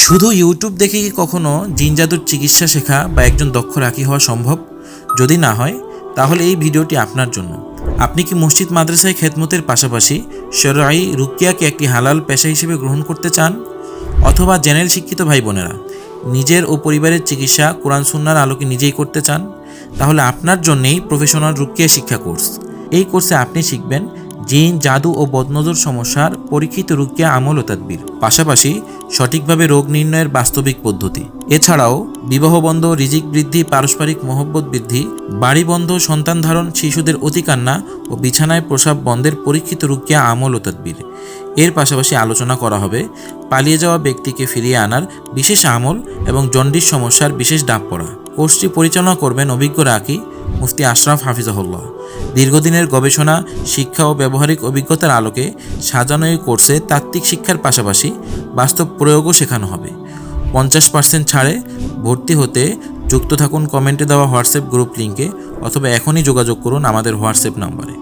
শুধু ইউটিউব দেখে কি কখনো জিন জাদুর চিকিৎসা শেখা বা একজন দক্ষ রাকি হওয়া সম্ভব? যদি না হয় তাহলে এই ভিডিওটি আপনার জন্য। আপনি কি মসজিদ মাদ্রাসায় খেদমতের পাশাপাশি শরঈ রুকিয়াকে একটি হালাল পেশা হিসেবে গ্রহণ করতে চান? অথবা জেনারেল শিক্ষিত ভাই বোনেরা নিজের ও পরিবারের চিকিৎসা কোরআন সুন্নাহর আলোকে নিজেই করতে চান? তাহলে আপনার জন্যেই প্রফেশনাল রুকিয়া শিক্ষা কোর্স। এই কোর্সে আপনি শিখবেন জিন, জাদু ও বদনজর সমস্যার পরীক্ষিত রুকিয়া আমল ও তাদবির, পাশাপাশি সঠিকভাবে রোগ নির্ণয়ের বাস্তবিক পদ্ধতি। এছাড়াও বিবাহবন্ধ, রিজিক বৃদ্ধি, পারস্পরিক মহব্বত বৃদ্ধি, বাড়ি বন্ধ, সন্তান ধারণ, শিশুদের অতিকান্না ও বিছানায় প্রসাব বন্ধের পরীক্ষিত রুকিয়া আমল ও তাদবির। এর পাশাপাশি আলোচনা করা হবে পালিয়ে যাওয়া ব্যক্তিকে ফিরিয়ে আনার বিশেষ আমল এবং জন্ডিস সমস্যার বিশেষ ডাব পড়া। কোর্সটি পরিচালনা করবেন অভিজ্ঞ রাকি মুফতি আশরাফ হাফিজাহুল্লাহ। দীর্ঘদিনের গবেষণা, শিক্ষা ও ব্যবহারিক অভিজ্ঞতার আলোকে সাজানো এই কোর্সে তাত্ত্বিক শিক্ষার পাশাপাশি বাস্তব প্রয়োগও শেখানো হবে। 50% ছাড়ে ভর্তি হতে যুক্ত থাকুন কমেন্টে দেওয়া হোয়াটসঅ্যাপ গ্রুপ লিঙ্কে, অথবা এখনই যোগাযোগ করুন আমাদের হোয়াটসঅ্যাপ নাম্বারে।